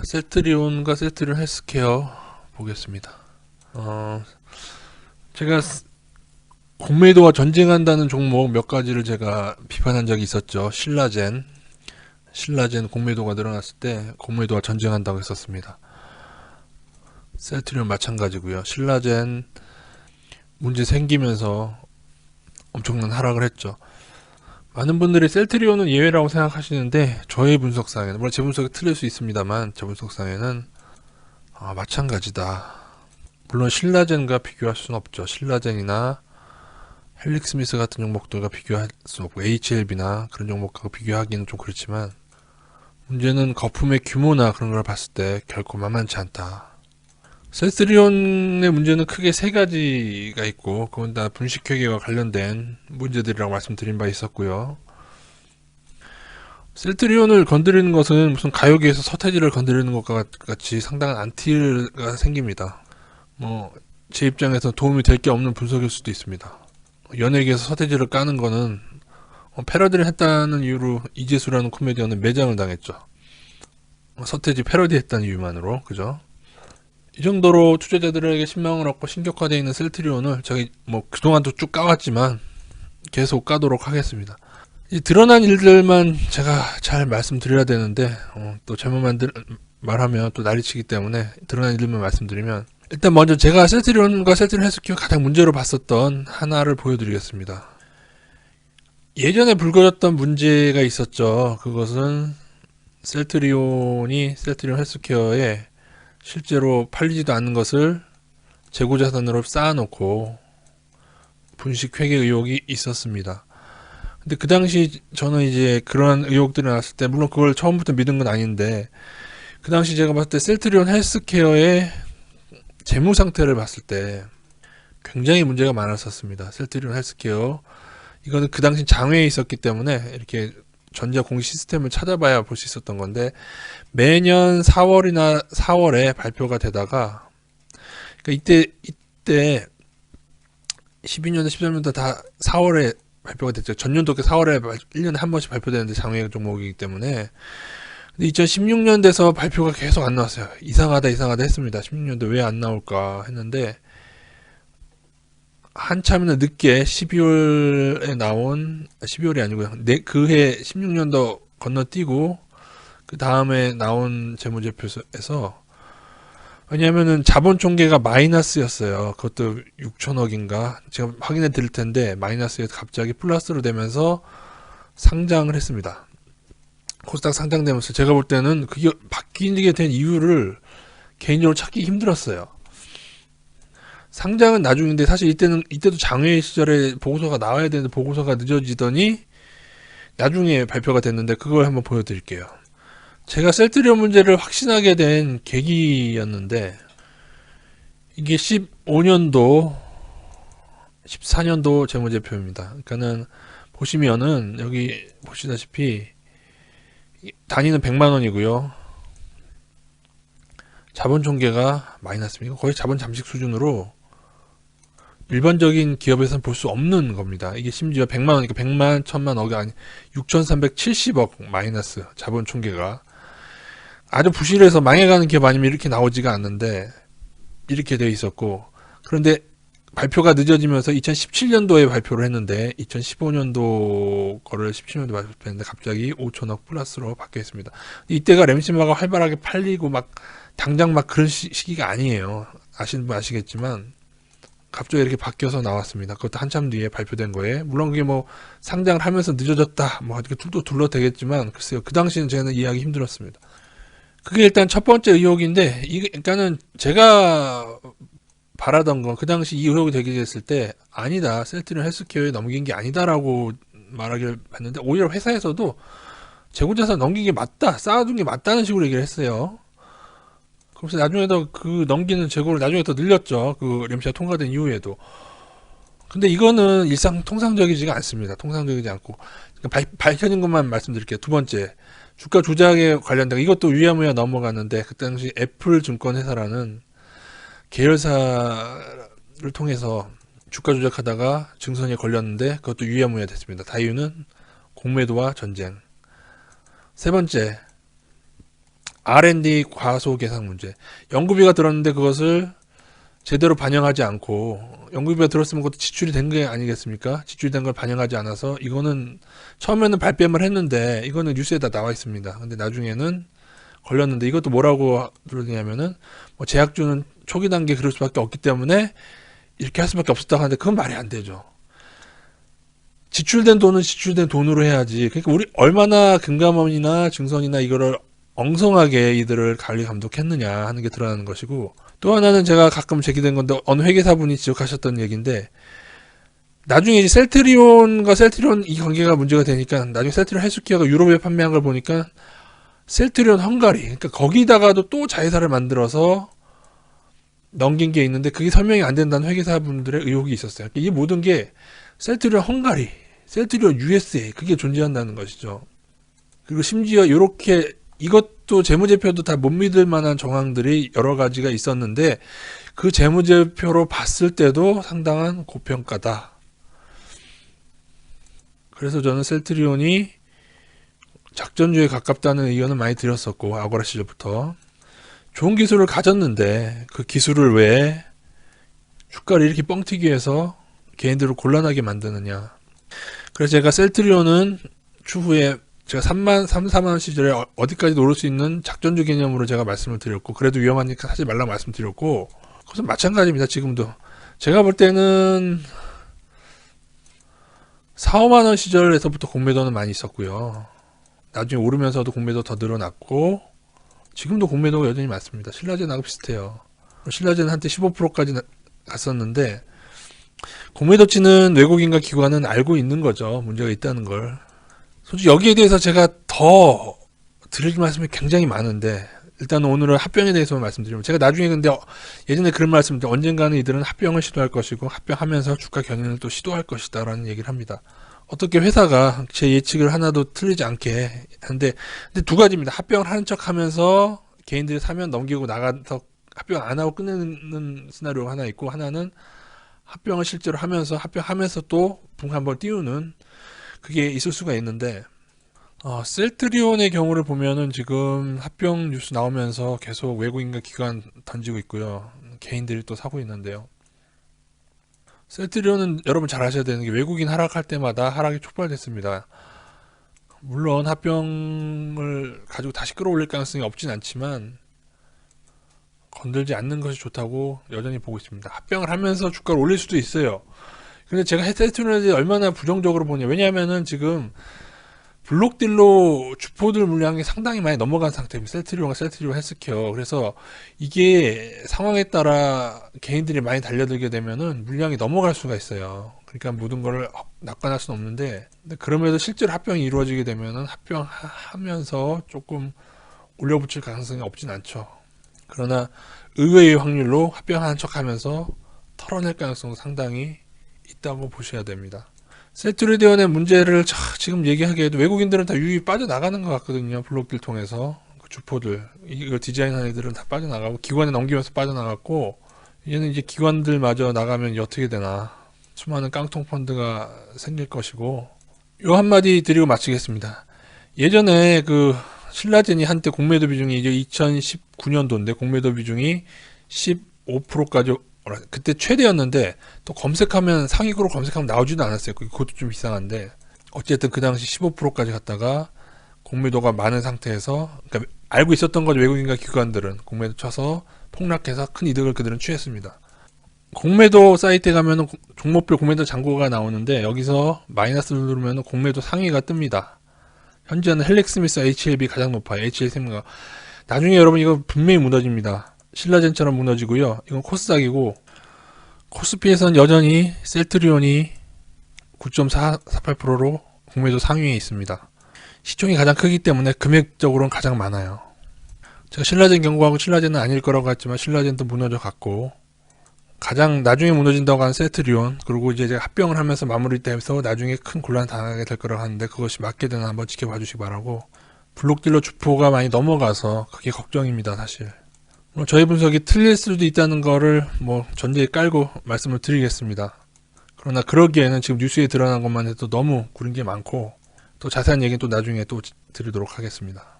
셀트리온과 셀트리온 헬스케어 보겠습니다. 어, 제가 공매도와 전쟁한다는 종목 몇 가지를 제가 비판한 적이 있었죠. 신라젠 공매도가 늘어났을 때 공매도와 전쟁한다고 했었습니다. 셀트리온 마찬가지고요. 신라젠 문제 생기면서 엄청난 하락을 했죠. 많은 분들이 셀트리온은 예외라고 생각하시는데 저의 분석상에는, 물론 제 분석이 틀릴 수 있습니다만 제 분석상에는 마찬가지다. 물론 신라젠과 비교할 수는 없죠. 신라젠이나 헬릭스미스 같은 종목들과 비교할 수는 없고 HLB나 그런 종목과 비교하기는 좀 그렇지만 문제는 거품의 규모나 그런 걸 봤을 때 결코 만만치 않다. 셀트리온의 문제는 크게 세 가지가 있고 그건 다 분식회계와 관련된 문제들이라고 말씀드린 바 있었고요. 셀트리온을 건드리는 것은 무슨 가요계에서 서태지를 건드리는 것과 같이 상당한 안티가 생깁니다. 제 입장에서 도움이 될 게 없는 분석일 수도 있습니다. 연예계에서 서태지를 까는 거는 패러디를 했다는 이유로 이재수라는 코미디언은 매장을 당했죠. 서태지 패러디 했다는 이유만으로, 그죠? 이 정도로 투자자들에게 신망을 얻고 신격화되어 있는 셀트리온을 제가 그동안도 쭉 까왔지만 계속 까도록 하겠습니다. 이 드러난 일들만 제가 잘 말씀드려야 되는데 또 잘못만 말하면 또 난리치기 때문에 드러난 일들만 말씀드리면, 일단 먼저 제가 셀트리온과 셀트리온 헬스케어 가장 문제로 봤었던 하나를 보여드리겠습니다. 예전에 불거졌던 문제가 있었죠. 그것은 셀트리온 헬스케어에 실제로 팔리지도 않는 것을 재고자산으로 쌓아놓고 분식 회계 의혹이 있었습니다. 근데 그 당시 저는 이제 그런 의혹들이 나왔을 때, 물론 그걸 처음부터 믿은 건 아닌데, 그 당시 제가 봤을 때 셀트리온 헬스케어의 재무 상태를 봤을 때 굉장히 문제가 많았었습니다. 셀트리온 헬스케어, 이거는 그 당시 장외에 있었기 때문에 이렇게 전자 공시 시스템을 찾아봐야 볼 수 있었던 건데, 매년 4월에 발표가 되다가, 그러니까 이때 12년도 13년도 다 4월에 발표가 됐죠. 전년도께 4월에 1년에 한 번씩 발표되는데 장외 종목이기 때문에. 근데 2016년 돼서 발표가 계속 안 나왔어요. 이상하다 했습니다. 16년도 왜 안 나올까 했는데, 한참이나 늦게 12월이 아니고요. 그해 16년도 건너뛰고 그 다음에 나온 재무제표에서, 왜냐면은 자본 총계가 마이너스였어요. 그것도 6천억인가 제가 확인해 드릴 텐데, 마이너스에서 갑자기 플러스로 되면서 상장을 했습니다. 코스닥 상장되면서 제가 볼 때는 그게 바뀌게 된 이유를 개인적으로 찾기 힘들었어요. 상장은 나중인데 사실 이때도 장외 시절에 보고서가 나와야 되는데 보고서가 늦어지더니 나중에 발표가 됐는데, 그걸 한번 보여드릴게요. 제가 셀트리온 문제를 확신하게 된 계기였는데, 이게 15년도 14년도 재무제표입니다. 그러니까는 보시면은 여기 보시다시피 단위는 100만원이고요 자본 총계가 마이너스입니다. 거의 자본 잠식 수준으로 일반적인 기업에서는 볼 수 없는 겁니다. 이게 심지어 100만원이니까 100만, 1000만 억이 아니 6370억 마이너스 자본 총계가. 아주 부실해서 망해가는 기업 아니면 이렇게 나오지가 않는데 이렇게 돼 있었고, 그런데 발표가 늦어지면서 2017년도에 발표를 했는데 2015년도 거를 17년도에 발표했는데 갑자기 5천억 플러스로 바뀌어 있습니다. 이때가 램시마가 활발하게 팔리고 당장 그런 시기가 아니에요. 아시는 분 아시겠지만 갑자기 이렇게 바뀌어서 나왔습니다. 그것도 한참 뒤에 발표된 거예요. 물론 그게 상장을 하면서 늦어졌다 이렇게 또 둘러대겠지만, 글쎄요, 그 당시는 저는 이해하기 힘들었습니다. 그게 일단 첫 번째 의혹인데, 그러니까는 제가 바라던 건, 그 당시 이 의혹이 제기됐을 때 아니다, 셀트리온 헬스케어에 넘긴 게 아니다라고 말하기를 봤는데, 오히려 회사에서도 재고자산 넘긴 게 맞다, 쌓아둔 게 맞다는 식으로 얘기를 했어요. 그래서 나중에도 그 넘기는 재고를 나중에 더 늘렸죠. 그 램시가 통과된 이후에도. 근데 이거는 통상적이지가 않습니다. 통상적이지 않고, 그러니까 밝혀진 것만 말씀드릴게요. 두 번째, 주가 조작에 관련된, 이것도 위야무야 넘어갔는데, 그 당시 애플 증권회사라는 계열사를 통해서 주가 조작하다가 증선에 걸렸는데 그것도 위야무야 됐습니다. 다이유는 공매도와 전쟁. 세 번째, R&D 과소계상 문제. 연구비가 들었는데 그것을 제대로 반영하지 않고, 연구비가 들었으면 그것도 지출이 된 게 아니겠습니까? 지출이 된 걸 반영하지 않아서 이거는 처음에는 발뺌을 했는데 이거는 뉴스에 다 나와 있습니다. 근데 나중에는 걸렸는데, 이것도 뭐라고 그러냐면은 뭐 제약주는 초기 단계 그럴 수밖에 없기 때문에 이렇게 할 수밖에 없었다고 하는데, 그건 말이 안 되죠. 지출된 돈은 지출된 돈으로 해야지. 그러니까 우리 얼마나 금감원이나 증선이나 이거를 엉성하게 이들을 관리 감독했느냐 하는 게 드러나는 것이고, 또 하나는 제가 가끔 제기된 건데 어느 회계사분이 지적하셨던 얘기인데, 나중에 이제 셀트리온과 셀트리온 이 관계가 문제가 되니까 나중에 셀트리온 헬스케어가 유럽에 판매한 걸 보니까 셀트리온 헝가리, 그러니까 거기다가도 또 자회사를 만들어서 넘긴 게 있는데 그게 설명이 안 된다는 회계사분들의 의혹이 있었어요. 그러니까 이 모든 게 셀트리온 헝가리, 셀트리온 USA 그게 존재한다는 것이죠. 그리고 심지어 이렇게 이것도 재무제표도 다 못 믿을 만한 정황들이 여러 가지가 있었는데 그 재무제표로 봤을 때도 상당한 고평가다. 그래서 저는 셀트리온이 작전주에 가깝다는 의견을 많이 드렸었고, 아고라 시절부터 좋은 기술을 가졌는데 그 기술을 왜 주가를 이렇게 뻥튀기 해서 개인들을 곤란하게 만드느냐. 그래서 제가 셀트리온은 추후에 제가 4만 시절에 어디까지 오를 수 있는 작전주 개념으로 제가 말씀을 드렸고, 그래도 위험하니까 하지 말라고 말씀드렸고, 그것은 마찬가지입니다. 지금도 제가 볼 때는 4, 5만 원 시절에서부터 공매도는 많이 있었고요. 나중에 오르면서도 공매도 더 늘어났고, 지금도 공매도가 여전히 많습니다. 신라젠하고 비슷해요. 신라젠은 한때 15%까지 갔었는데, 공매도치는 외국인과 기관은 알고 있는 거죠. 문제가 있다는 걸. 솔직히 여기에 대해서 제가 더 드릴 말씀이 굉장히 많은데, 일단 오늘은 합병에 대해서만 말씀드리면, 제가 나중에 근데 예전에 그런 말씀을 드렸는데, 언젠가는 이들은 합병을 시도할 것이고 합병하면서 주가 경영을 또 시도할 것이다 라는 얘기를 합니다. 어떻게 회사가 제 예측을 하나도 틀리지 않게 하는데, 근데 두 가지입니다. 합병을 하는 척 하면서 개인들이 사면 넘기고 나가서 합병 안 하고 끝내는 시나리오가 하나 있고, 하나는 합병을 실제로 하면서 합병하면서 또 붕 한번 띄우는, 그게 있을 수가 있는데, 셀트리온의 경우를 보면은 지금 합병 뉴스 나오면서 계속 외국인과 기관 던지고 있고요. 개인들이 또 사고 있는데요. 셀트리온은 여러분 잘 아셔야 되는 게, 외국인 하락할 때마다 하락이 촉발됐습니다. 물론 합병을 가지고 다시 끌어올릴 가능성이 없진 않지만 건들지 않는 것이 좋다고 여전히 보고 있습니다. 합병을 하면서 주가를 올릴 수도 있어요. 근데 제가 셀트리온에 대해 얼마나 부정적으로 보냐, 왜냐하면은 지금 블록딜로 주포들 물량이 상당히 많이 넘어간 상태입니다. 셀트리온과 셀트리온 헬스케어. 그래서 이게 상황에 따라 개인들이 많이 달려들게 되면은 물량이 넘어갈 수가 있어요. 그러니까 모든 걸 낙관할 수는 없는데, 근데 그럼에도 실제로 합병이 이루어지게 되면은 합병하면서 조금 올려붙일 가능성이 없진 않죠. 그러나 의외의 확률로 합병하는 척 하면서 털어낼 가능성도 상당히 있다고 보셔야 됩니다. 셀트리온의 문제를 지금 얘기하기에도 외국인들은 다 유입 빠져나가는 것 같거든요. 블록딜 통해서. 그 주포들, 이걸 디자인한 애들은 다 빠져나가고, 기관에 넘기면서 빠져나갔고, 이제는 이제 기관들마저 나가면 이제 어떻게 되나. 수많은 깡통 펀드가 생길 것이고, 요 한마디 드리고 마치겠습니다. 예전에 그 신라젠이 한때 공매도 비중이 이제 2019년도인데 공매도 비중이 15%까지, 그때 최대였는데, 또 검색하면 상위으로 검색하면 나오지도 않았어요. 그것도 좀 이상한데, 어쨌든 그 당시 15%까지 갔다가 공매도가 많은 상태에서, 그러니까 알고 있었던 거죠. 외국인과 기관들은 공매도 쳐서 폭락해서 큰 이득을 그들은 취했습니다. 공매도 사이트에 가면은 종목별 공매도 잔고가 나오는데, 여기서 마이너스를 누르면 공매도 상위가 뜹니다. 현재는 헬릭스미스 HLB 가장 높아요. HL3가. 나중에 여러분 이거 분명히 무너집니다. 신라젠처럼 무너지고요. 이건 코스닥이고, 코스피에서는 여전히 셀트리온이 9.48%로 공매도 상위에 있습니다. 시총이 가장 크기 때문에 금액적으로는 가장 많아요. 제가 신라젠 경고하고 신라젠은 아닐 거라고 했지만 신라젠도 무너져 갔고, 가장 나중에 무너진다고 하는 셀트리온, 그리고 이제 합병을 하면서 마무리돼서 나중에 큰 곤란 당하게 될 거라고 하는데, 그것이 맞게 되나 한번 지켜봐 주시기 바라고, 블록딜러 주포가 많이 넘어가서 그게 걱정입니다. 사실 저희 분석이 틀릴 수도 있다는 거를 전제에 깔고 말씀을 드리겠습니다. 그러나 그러기에는 지금 뉴스에 드러난 것만 해도 너무 구린 게 많고, 또 자세한 얘기는 또 나중에 또 드리도록 하겠습니다.